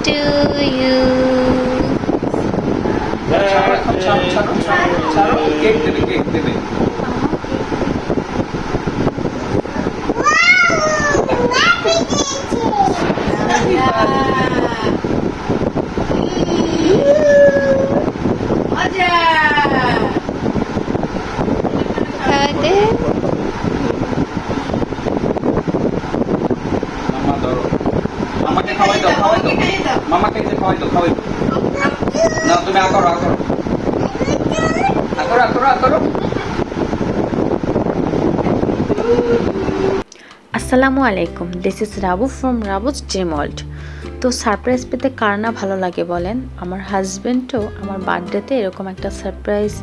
to you. ছাড়ো cake দেবে cake দেবে খাওয়াতে মামা ধরো মামাকে খাওয়াই দাও মামাকে যে খাওয়াই দাও না তুমি আকরো আসসালামু আলাইকুম, this is Rabu from Rabu's dream world. তো সারপ্রাইজ পেতে কার না ভালো লাগে বলেন। আমার হাজব্যান্ডও আমার বার্থডেতে এরকম একটা সারপ্রাইজ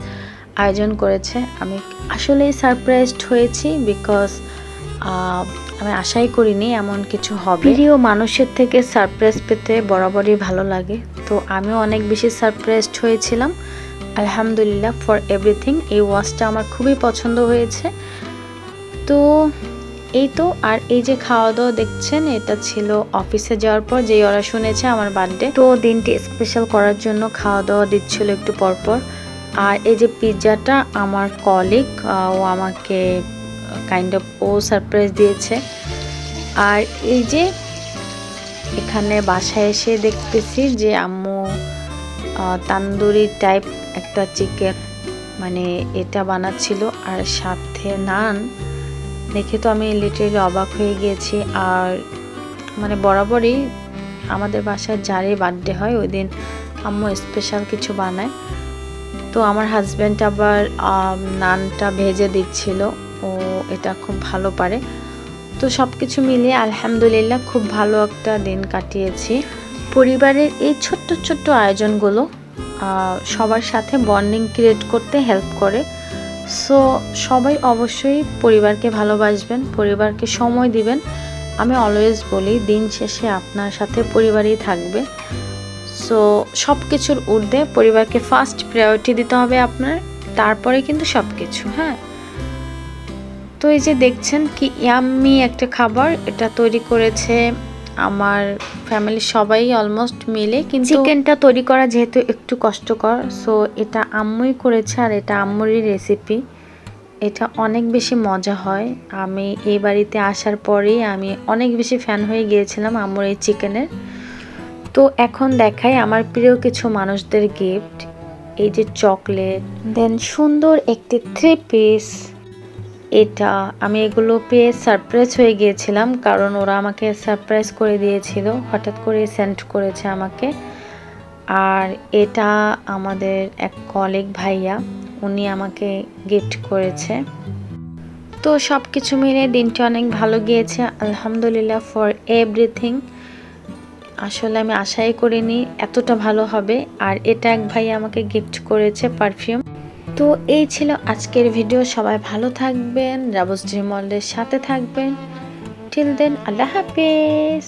আয়োজন করেছে। আমি আসলেই সারপ্রাইজড হয়েছি বিকজ আমি আশাই করিনি এমন কিছু হবে। প্রিয় মানুষের থেকে সারপ্রাইজ পেতে বরাবরই ভালো লাগে। তো আমিও অনেক বেশি সারপ্রাইজড হয়েছিলাম। আলহামদুলিল্লাহ ফর এভরিথিং। এই ওয়াচটা আমার খুবই পছন্দ হয়েছে। তো এই তো, আর এই যে খাওয়া দাওয়া দেখছেন, এটা ছিল অফিসে যাওয়ার পর যেই ওরা শুনেছে আমার বার্থডে, তো দিনটি স্পেশাল করার জন্য খাওয়া দাওয়া দিচ্ছিল একটু পরপর। আর এই যে পিৎজাটা আমার কলিগ, ও আমাকে কাইন্ড অফ ও সারপ্রাইজ দিয়েছে। আর এই যে এখানে বাসায় এসে দেখতেছি যে আম্মু তান্দুরি টাইপ একটা চিকেন মানে এটা বানাচ্ছিল, আর সাথে নান। দেখে তো আমি লিটারেলি অবাক হয়ে গিয়েছি। আর মানে বরাবরই আমাদের বাসায় যারই বার্থডে হয় ওই দিন আম্মু স্পেশাল কিছু বানায়। তো আমার হাজব্যান্ড আবার নানটা ভেজে দিচ্ছিল, ও এটা খুব ভালো পারে। তো সব কিছু মিলিয়ে আলহামদুলিল্লাহ খুব ভালো একটা দিন কাটিয়েছি। পরিবারের এই ছোট্ট ছোট্ট আয়োজনগুলো সবার সাথে বন্ডিং ক্রিয়েট করতে হেল্প করে। সো সবাই অবশ্যই পরিবারকে ভালোবাসবেন, পরিবারকে সময় দিবেন। আমি অলওয়েজ বলি দিন শেষে আপনার সাথে পরিবারই থাকবে। সো সব কিছুর ঊর্ধ্বে পরিবারকে ফার্স্ট প্রায়োরিটি দিতে হবে আপনার, তারপরে কিন্তু সব কিছু। হ্যাঁ, তো এই যে দেখছেন কি ইয়াম্মি একটা খাবার, এটা তৈরি করেছে আমার ফ্যামিলির সবাই অলমোস্ট মিলে। কিন্তু চিকেনটা তৈরি করা যেহেতু একটু কষ্টকর, সো এটা আম্মুই করেছে। আর এটা আম্মুরই রেসিপি। এটা অনেক বেশি মজা হয়। আমি এই বাড়িতে আসার পরেই আমি অনেক বেশি ফ্যান হয়ে গিয়েছিলাম আম্মুর এই চিকেনের। তো এখন দেখাই আমার প্রিয় কিছু মানুষদের গিফট। এই যে চকলেট, দেন সুন্দর একটি 3 পিস। এটা আমি এগুলো পেয়ে সারপ্রাইজ হয়ে গিয়েছিলাম, কারণ ওরা আমাকে সারপ্রাইজ করে দিয়েছিল, হঠাৎ করে সেন্ড করেছে আমাকে। আর এটা আমাদের এক কলিগ ভাইয়া, উনি আমাকে গিফট করেছে। তো সব কিছু মিলে দিনটা অনেক ভালো গিয়েছে আলহামদুলিল্লাহ ফর এভরিথিং। আসলে আমি আশাই করিনি এতটা ভালো হবে। আর এটা এক ভাই আমাকে গিফট করেছে পারফিউম। তো এই ছিল আজকের ভিডিও। সবাই ভালো থাকবেন, রাবুজ ড্রিম ওয়ার্ল্ডের সাথে থাকবেন। টিল দেন, আল্লাহ হাফেজ।